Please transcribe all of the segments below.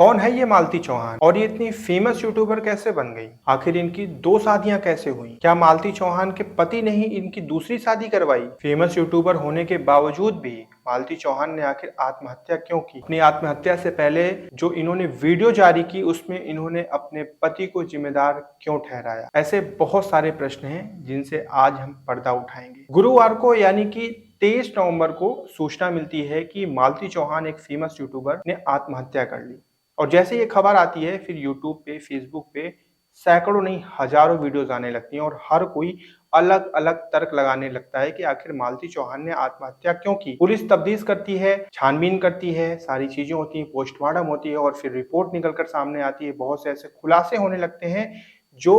कौन है ये मालती चौहान और ये इतनी फेमस यूट्यूबर कैसे बन गई? आखिर इनकी 2 शादियां कैसे हुई? क्या मालती चौहान के पति ने ही इनकी दूसरी शादी करवाई? फेमस यूट्यूबर होने के बावजूद भी मालती चौहान ने आखिर आत्महत्या क्यों की? अपनी आत्महत्या से पहले जो इन्होंने वीडियो जारी की उसमें इन्होंने अपने पति को जिम्मेदार क्यों ठहराया? ऐसे बहुत सारे प्रश्न हैं जिनसे आज हम पर्दा उठाएंगे। गुरुवार को यानी कि 23 नवंबर को सूचना मिलती है कि मालती चौहान एक फेमस यूट्यूबर ने आत्महत्या कर ली। और जैसे ये खबर आती है फिर यूट्यूब पे, फेसबुक पे सैकड़ों नहीं हजारों वीडियोस आने लगती हैं और हर कोई अलग-अलग तर्क लगाने लगता है कि आखिर मालती चौहान ने आत्महत्या क्यों की। पुलिस तफ्तीश करती है, छानबीन करती है, सारी चीजें होती हैं, पोस्टमार्टम होती है और फिर रिपोर्ट निकल कर सामने आती है। बहुत से ऐसे खुलासे होने लगते हैं जो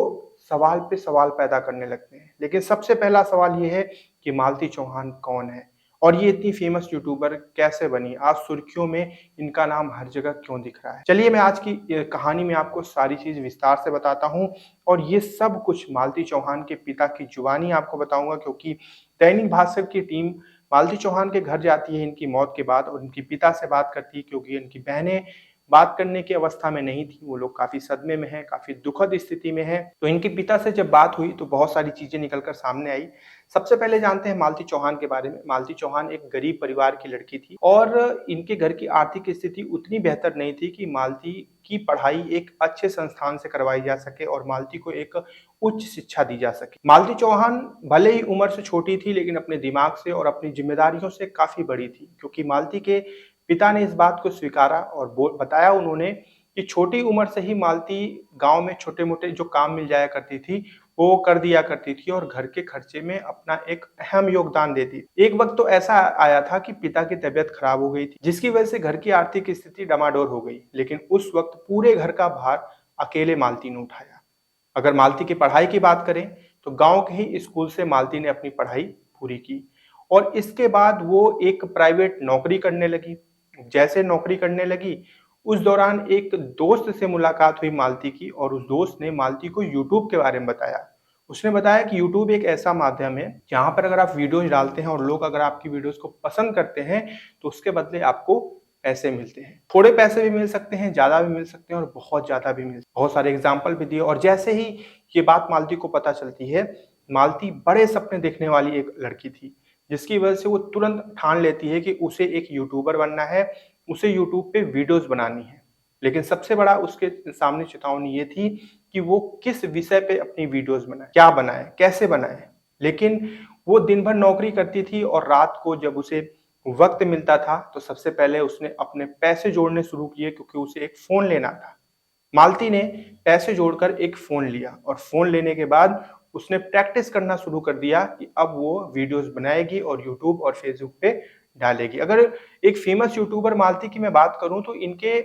सवाल पे सवाल पैदा करने लगते हैं। लेकिन सबसे पहला सवाल ये है कि मालती चौहान कौन है और ये इतनी फेमस यूट्यूबर कैसे बनी? आज सुर्खियों में इनका नाम हर जगह क्यों दिख रहा है? चलिए मैं आज की कहानी में आपको सारी चीज़ विस्तार से बताता हूँ और ये सब कुछ मालती चौहान के पिता की जुबानी आपको बताऊँगा, क्योंकि दैनिक भास्कर की टीम मालती चौहान के घर जाती है इनकी मौत के बाद और इनके पिता से बात करती है, क्योंकि इनकी बहनें बात करने की अवस्था में नहीं थी। वो लोग काफ़ी सदमे में हैं, काफ़ी दुखद स्थिति में हैं। तो इनके पिता से जब बात हुई तो बहुत सारी चीज़ें निकल कर सामने आई। सबसे पहले जानते हैं मालती चौहान के बारे में। मालती चौहान एक गरीब परिवार की लड़की थी और इनके घर की आर्थिक स्थिति उतनी बेहतर नहीं थी कि मालती की पढ़ाई एक अच्छे संस्थान से करवाई जा सके और मालती को एक उच्च शिक्षा दी जा सके। मालती चौहान भले ही उम्र से छोटी थी लेकिन अपने दिमाग से और अपनी जिम्मेदारियों से काफ़ी बड़ी थी, क्योंकि मालती के पिता ने इस बात को स्वीकारा और बताया उन्होंने कि छोटी उम्र से ही मालती गाँव में छोटे-मोटे जो काम मिल जाया करती थी, वो कर दिया करती थी और घर के खर्चे में अपना एक अहम योगदान देती। एक वक़्त तो ऐसा आया था कि पिता की तबीयत खराब हो गई थी, जिसकी वजह से घर की आर्थिक स्थिति डमाडोल हो गई। लेकिन उस वक़्त पूरे घर का भार अकेले मालती ने उठाया। अगर मालती की पढ़ाई की बात करें, तो गाँव के ही स्कूल से मालती ने अपनी पढ़ाई पूरी की और इसके बाद वो एक प्राइवेट नौकरी करने लगी। जैसे नौकरी करने लगी, उस दौरान एक दोस्त से मुलाकात हुई मालती की और उस दोस्त ने मालती को यूट्यूब के बारे में बताया। उसने बताया कि यूट्यूब एक ऐसा माध्यम है, जहाँ पर अगर आप वीडियोज़ डालते हैं और लोग अगर आपकी वीडियोज़ को पसंद करते हैं, तो उसके बदले आपको पैसे मिलते हैं। थोड़े पैसे भी मिल सकते हैं, ज़्यादा भी मिल सकते हैं और बहुत ज़्यादा भी बहुत सारे एग्ज़ाम्पल भी दिए और जैसे ही ये बात मालती को पता चलती है, मालती बड़े सपने देखने वाली एक लड़की थी, जिसकी वजह से वो तुरंत ठान लेती है कि उसे एक यूट्यूबर बनना है, उसे यूट्यूब पे वीडियोज़ बनानी है। लेकिन सबसे बड़ा उसके सामने चेतावनी ये थी कि वो किस विषय पे अपनी वीडियोज़ बनाए, क्या बनाए, कैसे बनाए? लेकिन वो दिन भर नौकरी करती थी और रात को जब उसे वक़्त मिलता था, तो सबसे पहले उसने अपने पैसे जोड़ने शुरू किए, क्योंकि उसे एक फ़ोन लेना था। मालती ने पैसे जोड़कर एक फ़ोन लिया और फ़ोन लेने के बाद उसने प्रैक्टिस करना शुरू कर दिया कि अब वो वीडियोज़ बनाएगी और यूट्यूब और फ़ेसबुक पे डालेगी। अगर एक फ़ेमस यूट्यूबर मालती की मैं बात करूँ, तो इनके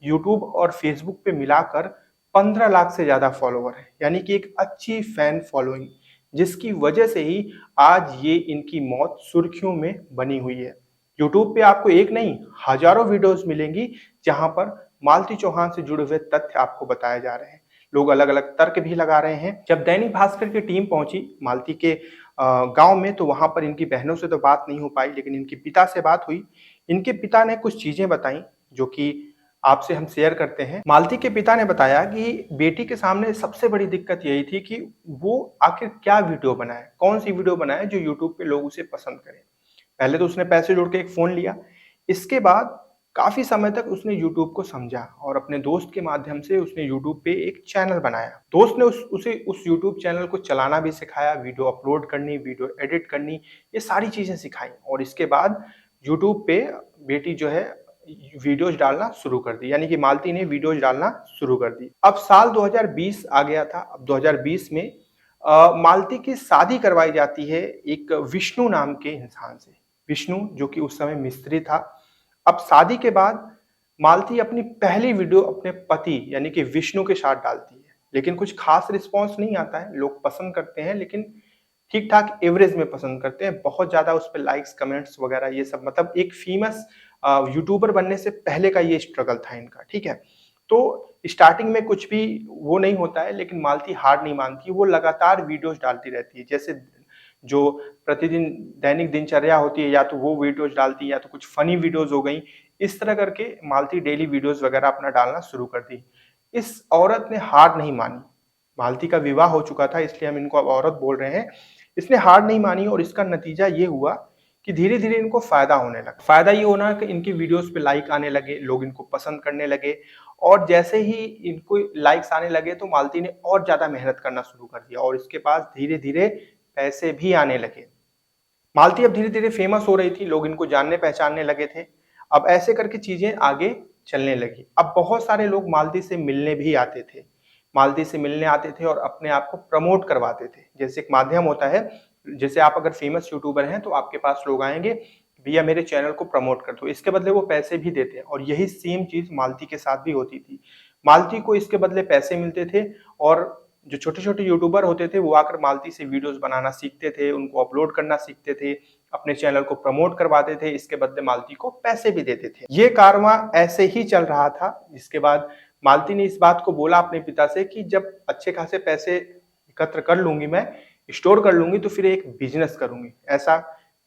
यूट्यूब और फ़ेसबुक पे मिलाकर 15 लाख से ज़्यादा फ़ॉलोवर हैं, यानी कि एक अच्छी फ़ैन फ़ॉलोइंग, जिसकी वजह से ही आज ये इनकी मौत सुर्खियों में बनी हुई है। यूट्यूब पे आपको एक नहीं, हज़ारों वीडियोज़ मिलेंगी, जहाँ पर मालती चौहान से जुड़े हुए तथ्य आपको बताए जा रहे हैं। लोग अलग-अलग तर्क भी लगा रहे हैं। जब दैनिक भास्कर की टीम पहुंची मालती के गाँव में, तो वहाँ पर इनकी बहनों से तो बात नहीं हो पाई, लेकिन इनके पिता से बात हुई। इनके पिता ने कुछ चीज़ें बताई जो कि आपसे हम शेयर करते हैं। मालती के पिता ने बताया कि बेटी के सामने सबसे बड़ी दिक्कत यही थी कि वो आखिर क्या वीडियो बनाए, कौन-सी वीडियो बनाए जो यूट्यूब पे लोग उसे पसंद करें। पहले तो उसने पैसे जोड़ के एक फ़ोन लिया। इसके बाद काफ़ी समय तक उसने यूट्यूब को समझा और अपने दोस्त के माध्यम से उसने यूट्यूब पे एक चैनल बनाया। दोस्त ने उसे उस यूट्यूब चैनल को चलाना भी सिखाया, वीडियो अपलोड करनी, वीडियो एडिट करनी, ये सारी चीज़ें सिखाई और इसके बाद यूट्यूब पे बेटी जो है वीडियोज़ डालना शुरू कर दी, यानी कि मालती ने वीडियोज़ डालना शुरू कर दी। अब साल 2020 आ गया था। अब 2020 में मालती की शादी करवाई जाती है एक विष्णु नाम के इंसान से। विष्णु जो कि उस समय मिस्त्री था। अब शादी के बाद मालती अपनी पहली वीडियो अपने पति यानी कि विष्णु के साथ डालती है, लेकिन कुछ खास रिस्पॉन्स नहीं आता है। लोग पसंद करते हैं, लेकिन ठीक-ठाक एवरेज में पसंद करते हैं। बहुत ज़्यादा उस पे लाइक्स, कमेंट्स वगैरह ये सब, मतलब एक फेमस यूट्यूबर बनने से पहले का ये स्ट्रगल था इनका, ठीक है? तो स्टार्टिंग में कुछ भी वो नहीं होता है, लेकिन मालती हार नहीं मानती, वो लगातार वीडियोज़ डालती रहती है। जैसे जो प्रतिदिन दैनिक दिनचर्या होती है, या तो वो वीडियोज़ डालती है या तो कुछ फ़नी वीडियोज़ हो गई। इस तरह करके मालती डेली वीडियोस वगैरह अपना डालना शुरू कर दी। इस औरत ने हार नहीं मानी। मालती का विवाह हो चुका था, इसलिए हम इनको अब औरत बोल रहे हैं। इसने हार नहीं मानी और इसका नतीजा ये हुआ कि धीरे-धीरे इनको फ़ायदा होने लगा। फ़ायदा ये होना कि इनकी वीडियोज़ पे लाइक आने लगे, लोग इनको पसंद करने लगे और जैसे ही इनको लाइक्स आने लगे तो मालती ने और ज़्यादा मेहनत करना शुरू कर दिया और इसके पास धीरे-धीरे पैसे भी आने लगे। मालती अब धीरे-धीरे फेमस हो रही थी, लोग इनको जानने-पहचानने लगे थे। अब ऐसे करके चीज़ें आगे चलने लगी। अब बहुत सारे लोग मालती से मिलने भी आते थे। मालती से मिलने आते थे और अपने आप को प्रमोट करवाते थे। जैसे एक माध्यम होता है, जैसे आप अगर फेमस यूट्यूबर हैं तो आपके पास लोग आएँगे, भैया मेरे चैनल को प्रमोट कर दो। इसके बदले वो पैसे भी देते हैं और यही सेम चीज़ मालती के साथ भी होती थी। मालती को इसके बदले पैसे मिलते थे और जो छोटे-छोटे यूट्यूबर होते थे वो आकर मालती से वीडियोज़ बनाना सीखते थे, उनको अपलोड करना सीखते थे, अपने चैनल को प्रमोट करवाते थे, इसके बदले मालती को पैसे भी देते थे। ये कारवां ऐसे ही चल रहा था, जिसके बाद मालती ने इस बात को बोला अपने पिता से कि जब अच्छे खासे पैसे एकत्र कर लूँगी मैं, स्टोर कर लूँगी तो फिर एक बिज़नेस करूँगी। ऐसा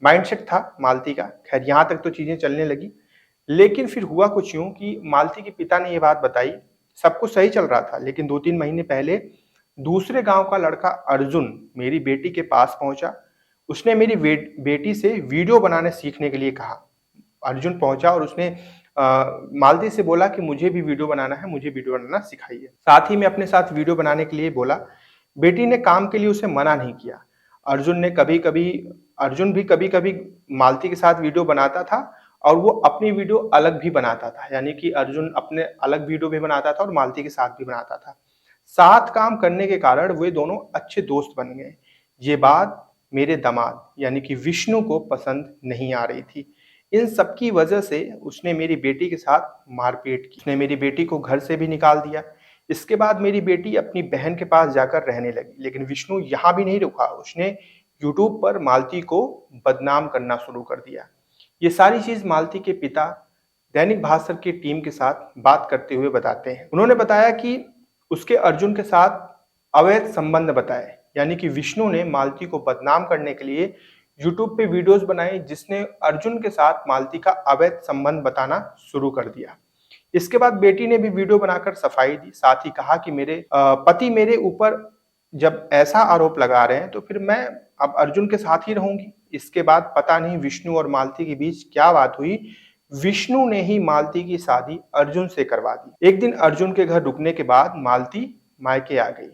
माइंडसेट था मालती का। खैर यहाँ तक तो चीज़ें चलने लगी। लेकिन फिर हुआ कुछ यूँ कि मालती के पिता ने ये बात बताई, सब कुछ सही चल रहा था, लेकिन 2-3 महीने पहले दूसरे गाँव का लड़का अर्जुन मेरी बेटी के पास पहुँचा। उसने मेरी बेटी से वीडियो बनाने सीखने के लिए कहा। अर्जुन पहुँचा और उसने मालती से बोला कि मुझे भी वीडियो बनाना है, मुझे वीडियो बनाना सिखाइए। साथ ही में अपने साथ वीडियो बनाने के लिए बोला। बेटी ने काम के लिए उसे मना नहीं किया। अर्जुन भी कभी-कभी मालती के साथ वीडियो बनाता था और वो अपनी वीडियो अलग भी बनाता था। यानी कि अर्जुन अपने अलग वीडियो भी बनाता था और मालती के साथ भी बनाता था। साथ काम करने के कारण वे दोनों अच्छे दोस्त बन गए। ये बात मेरे दामाद यानी कि विष्णु को पसंद नहीं आ रही थी। इन सब की वजह से उसने मेरी बेटी के साथ मारपीट की। उसने मेरी बेटी को घर से भी निकाल दिया। इसके बाद मेरी बेटी अपनी बहन के पास जाकर रहने लगी। लेकिन विष्णु यहाँ भी नहीं रुका। उसने यूट्यूब पर मालती को बदनाम करना शुरू कर दिया। ये सारी चीज़ मालती के पिता दैनिक भास्कर की टीम के साथ बात करते हुए बताते हैं। उन्होंने बताया कि उसके अर्जुन के साथ अवैध संबंध बताए। यानी कि विष्णु ने मालती को बदनाम करने के लिए यूट्यूब पे वीडियोस बनाए जिसने अर्जुन के साथ मालती का अवैध संबंध बताना शुरू कर दिया। इसके बाद बेटी ने भी वीडियो बनाकर सफाई दी। साथ ही कहा कि मेरे पति मेरे ऊपर जब ऐसा आरोप लगा रहे हैं तो फिर मैं अब अर्जुन के साथ ही रहूंगी। इसके बाद पता नहीं विष्णु और मालती के बीच क्या बात हुई। विष्णु ने ही मालती की शादी अर्जुन से करवा दी। एक दिन अर्जुन के घर रुकने के बाद मालती मायके आ गई।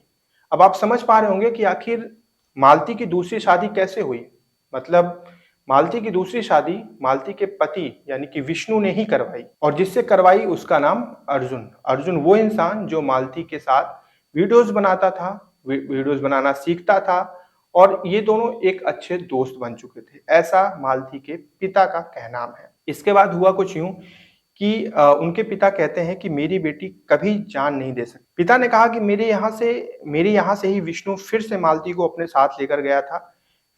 अब आप समझ पा रहे होंगे कि आखिर मालती की दूसरी शादी कैसे हुई। मतलब मालती की दूसरी शादी मालती के पति यानी कि विष्णु ने ही करवाई और जिससे करवाई उसका नाम अर्जुन। अर्जुन वो इंसान जो मालती के साथ वीडियोस बनाता था, वीडियोस बनाना सीखता था और ये दोनों एक अच्छे दोस्त बन चुके थे। ऐसा मालती के पिता का कहना है। इसके बाद हुआ कुछ यूं कि उनके पिता कहते हैं कि मेरी बेटी कभी जान नहीं दे सकती। पिता ने कहा कि मेरे यहाँ से ही विष्णु फिर से मालती को अपने साथ लेकर गया था।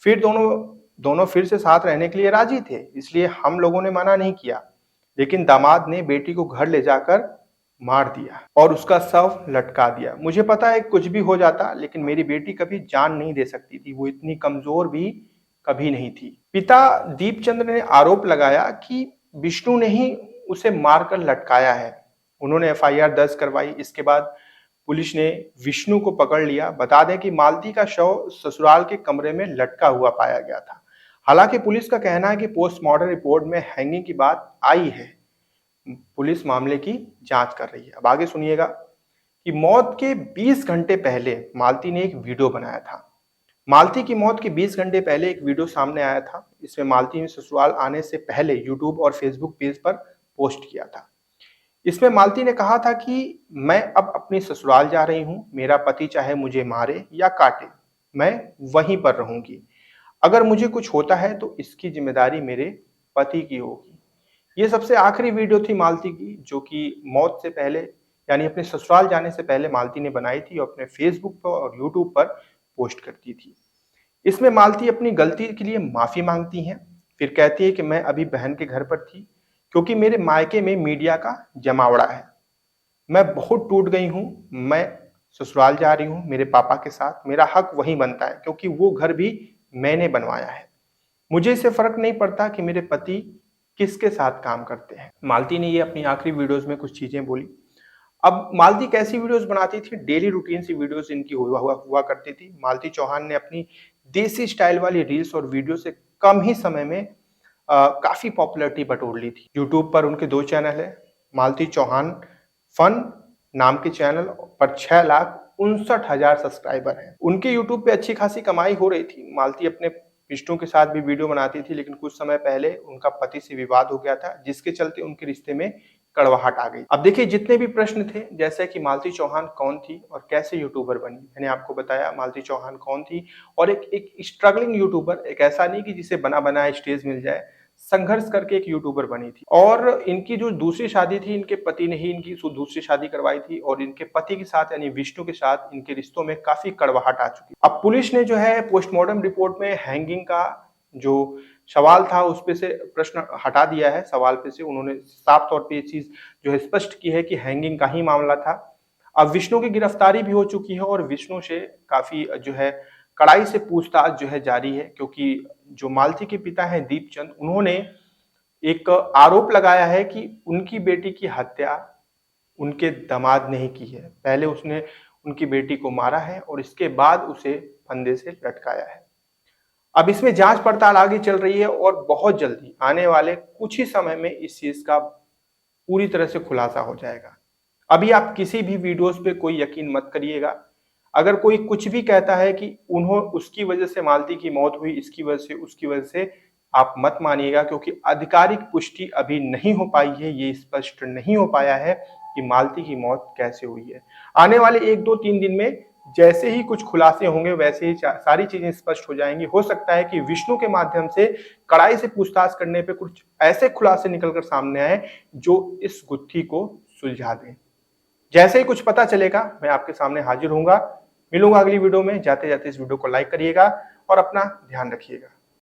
फिर दोनों दोनों फिर से साथ रहने के लिए राजी थे, इसलिए हम लोगों ने मना नहीं किया। लेकिन दामाद ने बेटी को घर ले जाकर मार दिया और उसका शव लटका दिया। मुझे पता है कुछ भी हो जाता, लेकिन मेरी बेटी कभी जान नहीं दे सकती थी। वो इतनी कमजोर भी कभी नहीं थी। पिता दीपचंद्र ने आरोप लगाया कि विष्णु ने ही उसे मारकर लटकाया है। उन्होंने एफआईआर दर्ज करवाई। इसके बाद पुलिस ने विष्णु को पकड़ लिया। बता दें कि मालती का शव ससुराल के कमरे में लटका हुआ पाया गया था। हालांकि पुलिस का कहना है कि पोस्टमार्टम रिपोर्ट में हैंगिंग की बात आई है। पुलिस मामले की जांच कर रही है। अब आगे सुनिएगा कि मौत के 20 घंटे पहले मालती ने एक वीडियो बनाया था। मालती की मौत के 20 घंटे पहले एक वीडियो सामने आया था। इसमें मालती ने ससुराल आने से पहले यूट्यूब और फेसबुक पेज पर पोस्ट किया था। इसमें मालती ने कहा था कि मैं अब अपनी ससुराल जा रही हूं। मेरा पति चाहे मुझे मारे या काटे, मैं वहीं पर रहूंगी। अगर मुझे कुछ होता है तो इसकी जिम्मेदारी मेरे पति की होगी। ये सबसे आखिरी वीडियो थी मालती की, जो कि मौत से पहले यानी अपने ससुराल जाने से पहले मालती ने बनाई थी और अपने फेसबुक पर और यूट्यूब पर पोस्ट करती थी। इसमें मालती अपनी गलती के लिए माफी मांगती हैं। फिर कहती है कि मैं अभी बहन के घर पर थी क्योंकि मेरे मायके में मीडिया का जमावड़ा है। मैं बहुत टूट गई हूँ। मैं ससुराल जा रही हूँ मेरे पापा के साथ। मेरा हक वहीं बनता है क्योंकि वो घर भी मैंने बनवाया है। मुझे इससे फर्क नहीं पड़ता कि मेरे पति किसके साथ काम करते हैं। मालती ने ये अपनी आखिरी वीडियोस में कुछ चीजें बोली। अब मालती कैसी वीडियोस बनाती थी? डेली रूटीन सी वीडियोस इनकी हुआ करती थी। मालती चौहान ने अपनी देसी स्टाइल वाली रील्स और वीडियो से कम ही समय में काफी पॉपुलैरिटी बटोर ली थी। यूट्यूब पर उनके 2 चैनल है। मालती चौहान फन नाम के चैनल पर 6,59,000 सब्सक्राइबर हैं। उनके यूट्यूब पे अच्छी खासी कमाई हो रही थी। मालती अपने रिश्तों के साथ भी वीडियो बनाती थी, लेकिन कुछ समय पहले उनका पति से विवाद हो गया था, जिसके चलते उनके रिश्ते में कड़वाहट आ गई। अब देखिए, जितने भी प्रश्न थे, जैसे कि मालती चौहान कौन थी और कैसे यूट्यूबर बनी, मैंने आपको बताया मालती चौहान कौन थी। और एक स्ट्रगलिंग यूट्यूबर, एक ऐसा नहीं कि जिसे बना बनाया स्टेज मिल जाए, संघर्ष करके एक यूट्यूबर बनी थी। और इनकी जो दूसरी शादी थी, इनके पति ने ही इनकी दूसरी शादी करवाई थी, और इनके पति के साथ यानी विष्णु के साथ इनके रिश्तों में काफी कड़वाहट आ चुकी। अब पुलिस ने जो है पोस्टमार्टम रिपोर्ट में हैंगिंग का जो सवाल था उस पे से प्रश्न हटा दिया है। सवाल पे से उन्होंने साफ तौर पे ये चीज जो है स्पष्ट की है कि हैंगिंग का ही मामला था। अब विष्णु की गिरफ्तारी भी हो चुकी है और विष्णु से काफी जो है कड़ाई से पूछताछ जो है जारी है, क्योंकि जो मालती के पिता हैं दीपचंद, उन्होंने एक आरोप लगाया है कि उनकी बेटी की हत्या उनके दामाद ने ही की है। पहले उसने उनकी बेटी को मारा है और इसके बाद उसे फंदे से लटकाया है। अब इसमें जांच पड़ताल आगे चल रही है और बहुत जल्दी आने वाले कुछ ही समय में इस चीज का पूरी तरह से खुलासा हो जाएगा। अभी आप किसी भी वीडियोस पे कोई यकीन मत करिएगा। अगर कोई कुछ भी कहता है कि उसकी वजह से मालती की मौत हुई, इसकी वजह से, उसकी वजह से, आप मत मानिएगा, क्योंकि आधिकारिक पुष्टि अभी नहीं हो पाई है। ये स्पष्ट नहीं हो पाया है कि मालती की मौत कैसे हुई है। आने वाले 1-2-3 दिन में जैसे ही कुछ खुलासे होंगे, वैसे ही सारी चीजें स्पष्ट हो जाएंगी। हो सकता है कि विष्णु के माध्यम से कड़ाई से पूछताछ करने पे कुछ ऐसे खुलासे निकलकर सामने आए जो इस गुत्थी को सुलझा दें। जैसे ही कुछ पता चलेगा मैं आपके सामने हाजिर होऊंगा। मिलूंगा अगली वीडियो में। जाते जाते इस वीडियो को लाइक करिएगा और अपना ध्यान रखिएगा।